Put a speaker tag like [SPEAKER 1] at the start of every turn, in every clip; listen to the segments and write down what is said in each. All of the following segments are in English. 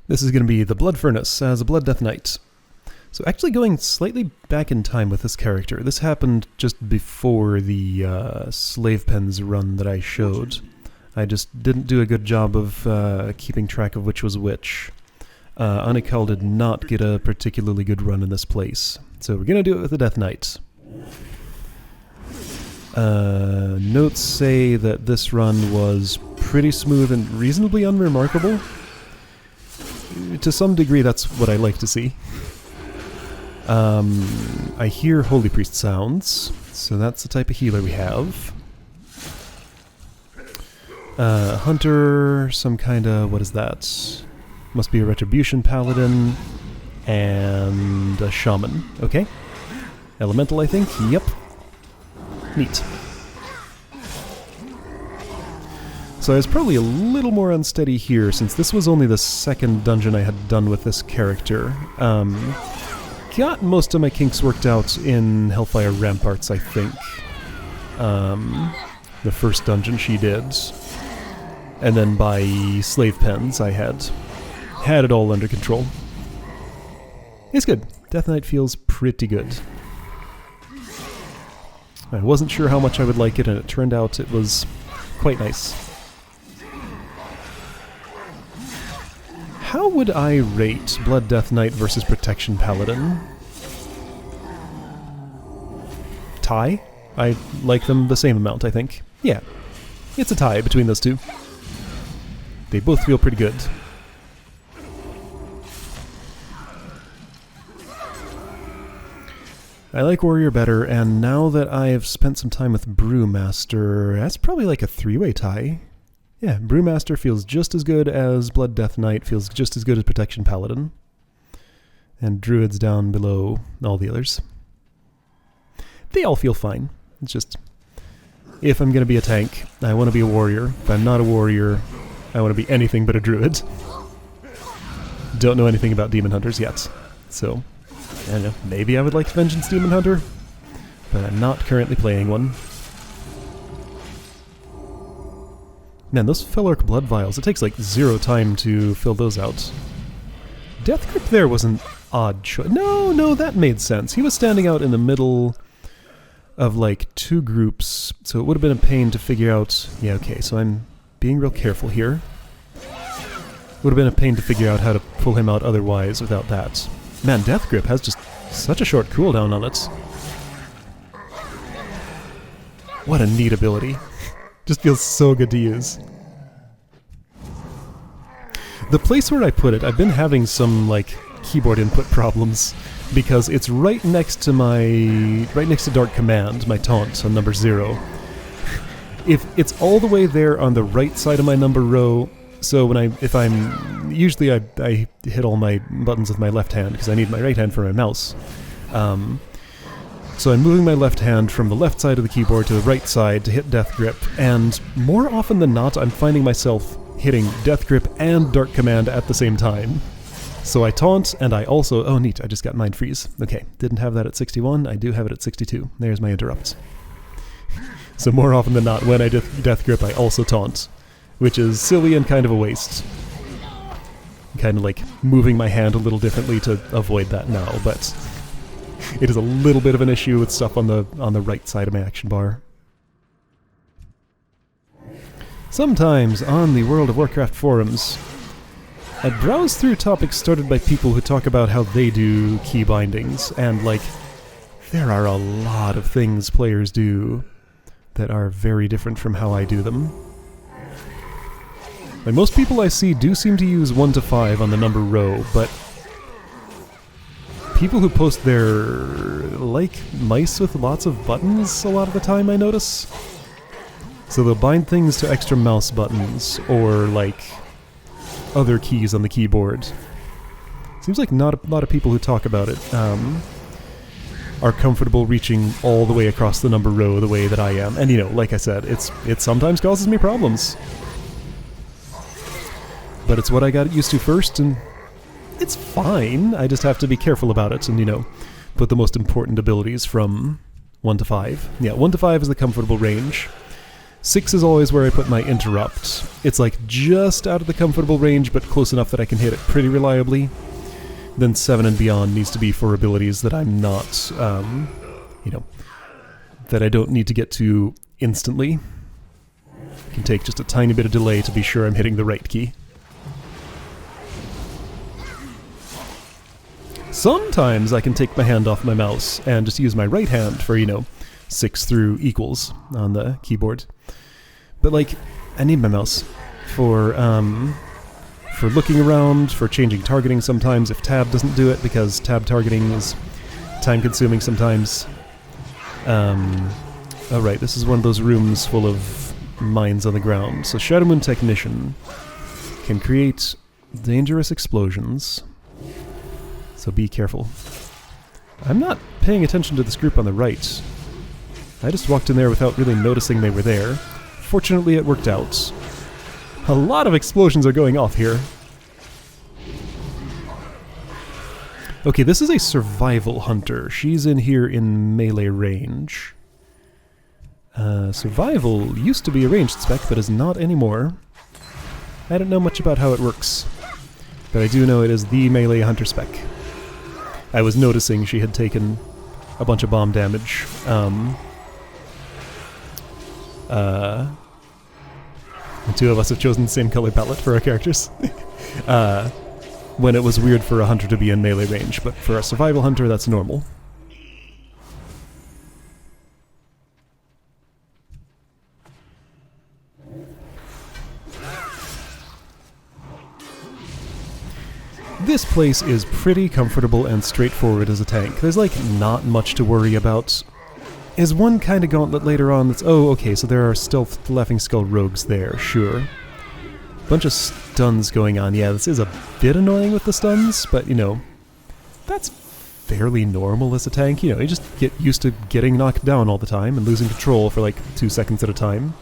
[SPEAKER 1] This is going to be the Blood Furnace as a Blood Death Knight. So actually going slightly back in time with this character. This happened just before the Slave Pens run that I showed. I just didn't do a good job of keeping track of which was which. Unikal did not get a particularly good run in this place. So we're going to do it with the Death Knight. Notes say that this run was pretty smooth and reasonably unremarkable. To some degree, that's what I like to see. I hear Holy Priest sounds, so that's the type of healer we have. Hunter, some kind of, what is that? Must be a Retribution Paladin, and a Shaman. Okay. Elemental, I think? Yep. Neat. So I was probably a little more unsteady here, since this was only the second dungeon I had done with this character. Got most of my kinks worked out in Hellfire Ramparts, I think. The first dungeon she did. And then by Slave Pens I had it all under control. It's good. Death Knight feels pretty good. I wasn't sure how much I would like it, and it turned out it was quite nice. How would I rate Blood Death Knight versus Protection Paladin? Tie? I like them the same amount, I think. Yeah, it's a tie between those two. They both feel pretty good. I like Warrior better, and now that I have spent some time with Brewmaster, that's probably like a three-way tie. Yeah, Brewmaster feels just as good as Blood Death Knight, feels just as good as Protection Paladin. And Druid's down below all the others. They all feel fine. It's just, if I'm going to be a tank, I want to be a warrior. If I'm not a warrior, I want to be anything but a druid. Don't know anything about Demon Hunters yet, so I don't know, maybe I would like Vengeance Demon Hunter, but I'm not currently playing one. Man, those Felork Blood Vials, it takes like 0 time to fill those out. Death Grip there was an odd choice. No, that made sense. He was standing out in the middle of like 2 groups, so it would have been a pain to figure out... Yeah, okay, so I'm being real careful here. Would have been a pain to figure out how to pull him out otherwise without that. Man, Death Grip has just such a short cooldown on it. What a neat ability. Just feels so good to use. The place where I put it, I've been having some, like, keyboard input problems, because it's right next to Dark Command, my taunt on number 0. If it's all the way there on the right side of my number row, so usually I hit all my buttons with my left hand, because I need my right hand for my mouse. So I'm moving my left hand from the left side of the keyboard to the right side to hit Death Grip, and more often than not I'm finding myself hitting Death Grip and Dark Command at the same time. So I taunt, and I also... Oh neat, I just got Mind Freeze. Okay, didn't have that at 61, I do have it at 62. There's my interrupt. So more often than not, when I Death Grip I also taunt, which is silly and kind of a waste. Kind of like moving my hand a little differently to avoid that now, but... It is a little bit of an issue with stuff on the right side of my action bar. Sometimes on the World of Warcraft forums, I browse through topics started by people who talk about how they do key bindings, and like, there are a lot of things players do that are very different from how I do them. Like, most people I see do seem to use 1 to 5 on the number row, but people who post their, like, mice with lots of buttons a lot of the time, I notice. So they'll bind things to extra mouse buttons, or, like, other keys on the keyboard. Seems like not a lot of people who talk about it are comfortable reaching all the way across the number row the way that I am. And, you know, like I said, it sometimes causes me problems. But it's what I got used to first, and it's fine. I just have to be careful about it and, you know, put the most important abilities from 1 to 5. Yeah, 1 to 5 is the comfortable range. 6 is always where I put my interrupt. It's like just out of the comfortable range, but close enough that I can hit it pretty reliably. Then 7 and beyond needs to be for abilities that I'm not, you know, that I don't need to get to instantly. It can take just a tiny bit of delay to be sure I'm hitting the right key. Sometimes I can take my hand off my mouse and just use my right hand for, you know, 6 through equals on the keyboard. But, like, I need my mouse for looking around, for changing targeting sometimes if tab doesn't do it, because tab targeting is time-consuming sometimes. Oh right, this is one of those rooms full of mines on the ground. So Shadow Moon Technician can create dangerous explosions. So be careful. I'm not paying attention to this group on the right. I just walked in there without really noticing they were there. Fortunately, it worked out. A lot of explosions are going off here. Okay, this is a survival hunter. She's in here in melee range. Survival used to be a ranged spec, but is not anymore. I don't know much about how it works, but I do know it is the melee hunter spec. I was noticing she had taken a bunch of bomb damage. The two of us have chosen the same color palette for our characters. When it was weird for a hunter to be in melee range, but for a survival hunter, that's normal. This place is pretty comfortable and straightforward as a tank. There's like not much to worry about. Is one kind of gauntlet later on that's... Oh, okay, so there are stealth Laughing Skull rogues there, sure. Bunch of stuns going on. Yeah, this is a bit annoying with the stuns, but, you know, that's fairly normal as a tank. You know, you just get used to getting knocked down all the time and losing control for like 2 seconds at a time.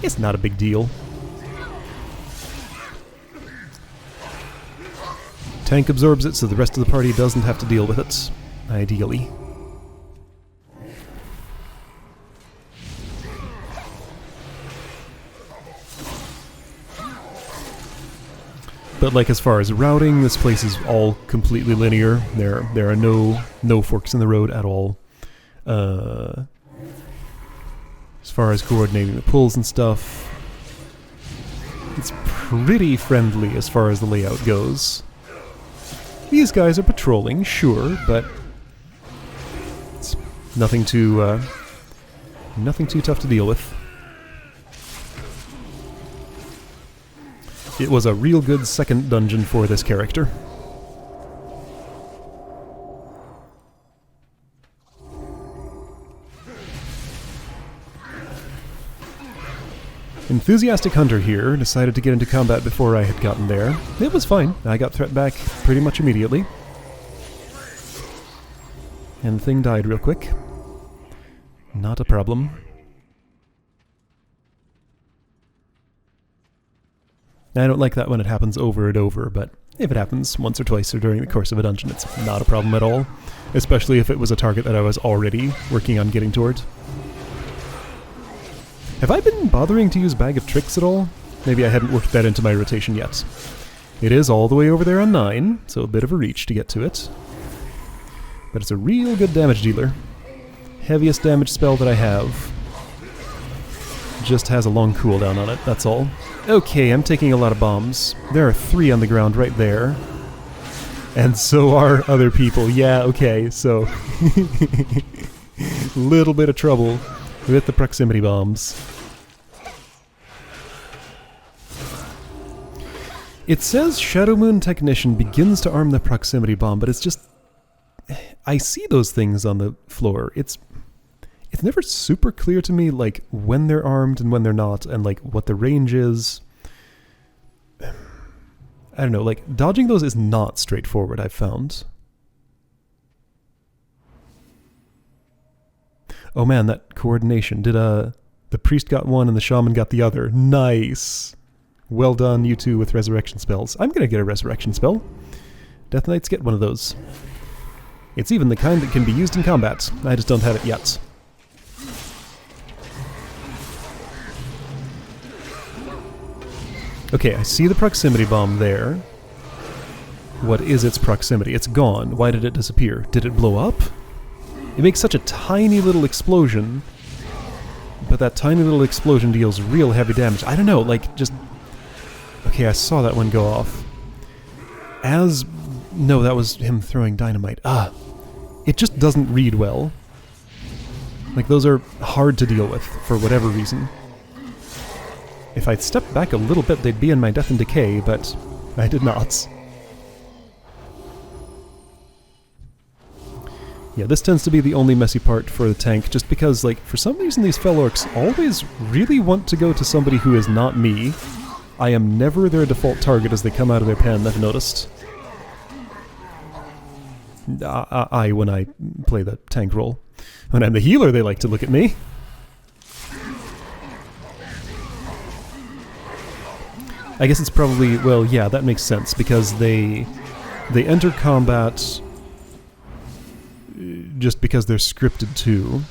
[SPEAKER 1] It's not a big deal. Tank absorbs it so the rest of the party doesn't have to deal with it, ideally. But like as far as routing, this place is all completely linear. There are no forks in the road at all. As far as coordinating the pulls and stuff, it's pretty friendly as far as the layout goes. These guys are patrolling, sure, but it's nothing too tough to deal with. It was a real good second dungeon for this character. Enthusiastic Hunter here decided to get into combat before I had gotten there. It was fine. I got threat back pretty much immediately. And the thing died real quick. Not a problem. I don't like that when it happens over and over, but if it happens once or twice or during the course of a dungeon, it's not a problem at all. Especially if it was a target that I was already working on getting toward. Have I been bothering to use Bag of Tricks at all? Maybe I hadn't worked that into my rotation yet. It is all the way over there on 9, so a bit of a reach to get to it. But it's a real good damage dealer. Heaviest damage spell that I have. Just has a long cooldown on it, that's all. Okay, I'm taking a lot of bombs. There are 3 on the ground right there. And so are other people. Yeah, okay, so... little bit of trouble with the proximity bombs. It says Shadow Moon Technician begins to arm the proximity bomb, but it's just... I see those things on the floor. It's never super clear to me, like, when they're armed and when they're not, and, like, what the range is. I don't know, like, dodging those is not straightforward, I've found. Oh man, that coordination. Did, the priest got one and the shaman got the other. Nice! Well done, you two, with resurrection spells. I'm gonna get a resurrection spell. Death Knights get one of those. It's even the kind that can be used in combat. I just don't have it yet. Okay, I see the proximity bomb there. What is its proximity? It's gone. Why did it disappear? Did it blow up? It makes such a tiny little explosion, but that tiny little explosion deals real heavy damage. I don't know, like, just... Okay, I saw that one go off. No, that was him throwing dynamite. It just doesn't read well. Like, those are hard to deal with, for whatever reason. If I'd stepped back a little bit, they'd be in my death and decay, but I did not. Yeah, this tends to be the only messy part for the tank, just because, like, for some reason these fel orcs always really want to go to somebody who is not me. I am never their default target as they come out of their pen, I've noticed. When I play the tank role. When I'm the healer, they like to look at me. I guess it's probably, well, yeah, that makes sense, because they enter combat just because they're scripted to,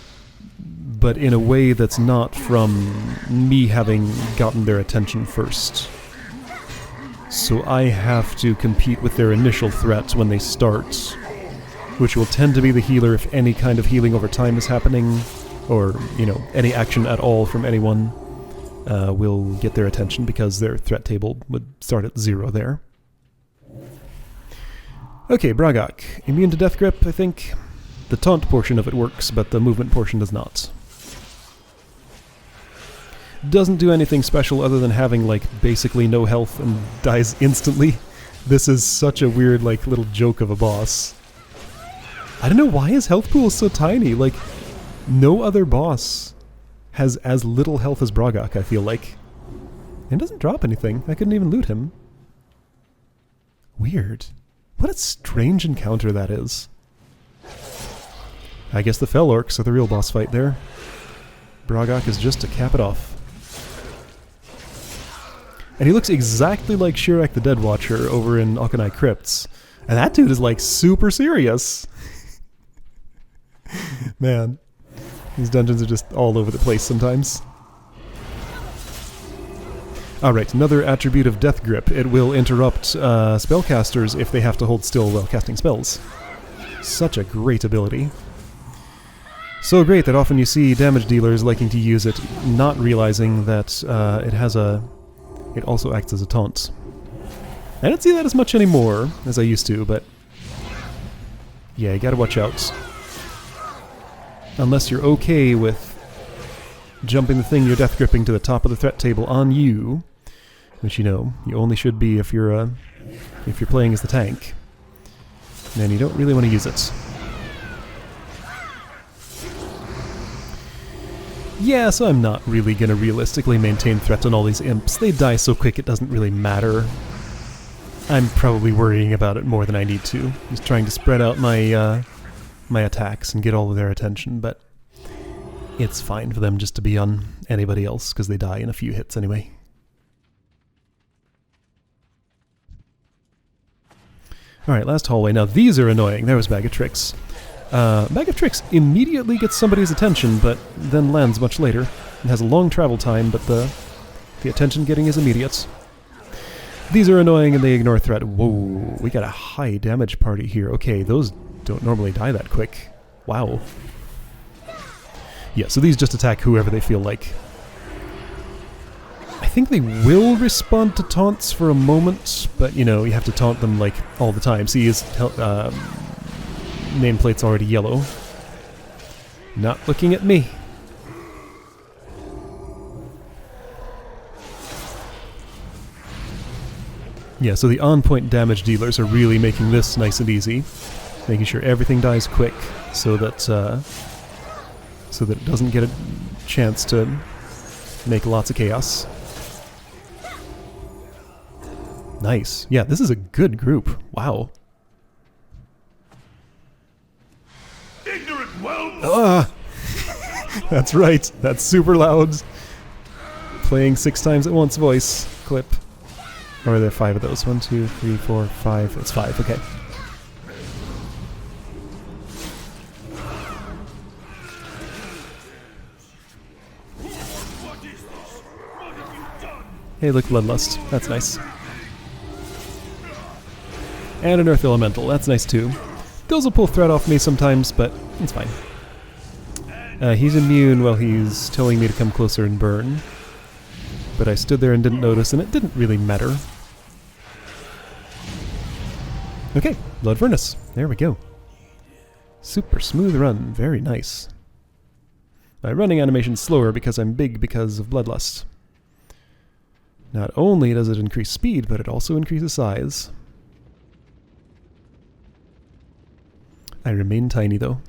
[SPEAKER 1] but in a way that's not from me having gotten their attention first. So I have to compete with their initial threat when they start, which will tend to be the healer if any kind of healing over time is happening, or, you know, any action at all from anyone will get their attention because their threat table would start at 0 there. Okay, Bragok. Immune to Death Grip, I think. The taunt portion of it works, but the movement portion does not. Doesn't do anything special other than having, like, basically no health and dies instantly. This is such a weird, like, little joke of a boss. I don't know why his health pool is so tiny. Like, no other boss has as little health as Bragok, I feel like. And doesn't drop anything. I couldn't even loot him. Weird. What a strange encounter that is. I guess the fel orcs are the real boss fight there. Bragok is just to cap it off. And he looks exactly like Shirak the Dead Watcher over in Auchenai Crypts. And that dude is like super serious. Man. These dungeons are just all over the place sometimes. Alright, another attribute of Death Grip. It will interrupt spellcasters if they have to hold still while casting spells. Such a great ability. So great that often you see damage dealers liking to use it, not realizing that it also acts as a taunt. I don't see that as much anymore as I used to, but yeah, you gotta watch out. Unless you're okay with jumping the thing you're death gripping to the top of the threat table on you, which, you know, you only should be if you're playing as the tank, then you don't really want to use it. Yeah, so I'm not really gonna realistically maintain threat on all these imps. They die so quick it doesn't really matter. I'm probably worrying about it more than I need to. Just trying to spread out my my attacks and get all of their attention, but it's fine for them just to be on anybody else, because they die in a few hits anyway. Alright, last hallway. Now these are annoying. There was Bag of Tricks. Bag of Tricks immediately gets somebody's attention, but then lands much later. It has a long travel time, but the attention getting is immediate. These are annoying and they ignore threat. Whoa, we got a high damage party here. Okay, those don't normally die that quick. Wow. Yeah, so these just attack whoever they feel like. I think they will respond to taunts for a moment, but, you know, you have to taunt them, like, all the time. See, his nameplate's already yellow. Not looking at me. Yeah, so the on-point damage dealers are really making this nice and easy. Making sure everything dies quick, so that it doesn't get a chance to make lots of chaos. Nice. Yeah, this is a good group. Wow. That's right. That's super loud. Playing 6 times at once voice clip. Or are there 5 of those? 1, 2, 3, 4, 5. It's 5. Okay. Hey, look, Bloodlust. That's nice. And an Earth Elemental. That's nice too. Those will pull threat off me sometimes, but it's fine. He's immune while he's telling me to come closer and burn. But I stood there and didn't notice, and it didn't really matter. Okay, Blood Furnace. There we go. Super smooth run. Very nice. My running animation's slower because I'm big because of Bloodlust. Not only does it increase speed, but it also increases size. I remain tiny, though.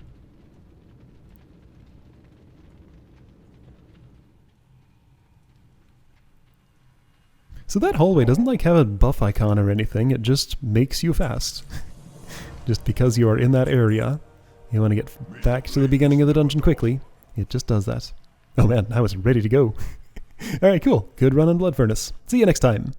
[SPEAKER 1] So that hallway doesn't like have a buff icon or anything, it just makes you fast. Just because you are in that area, you want to get back to the beginning of the dungeon quickly, it just does that. Oh man, I was ready to go. Alright, cool. Good run on Blood Furnace. See you next time.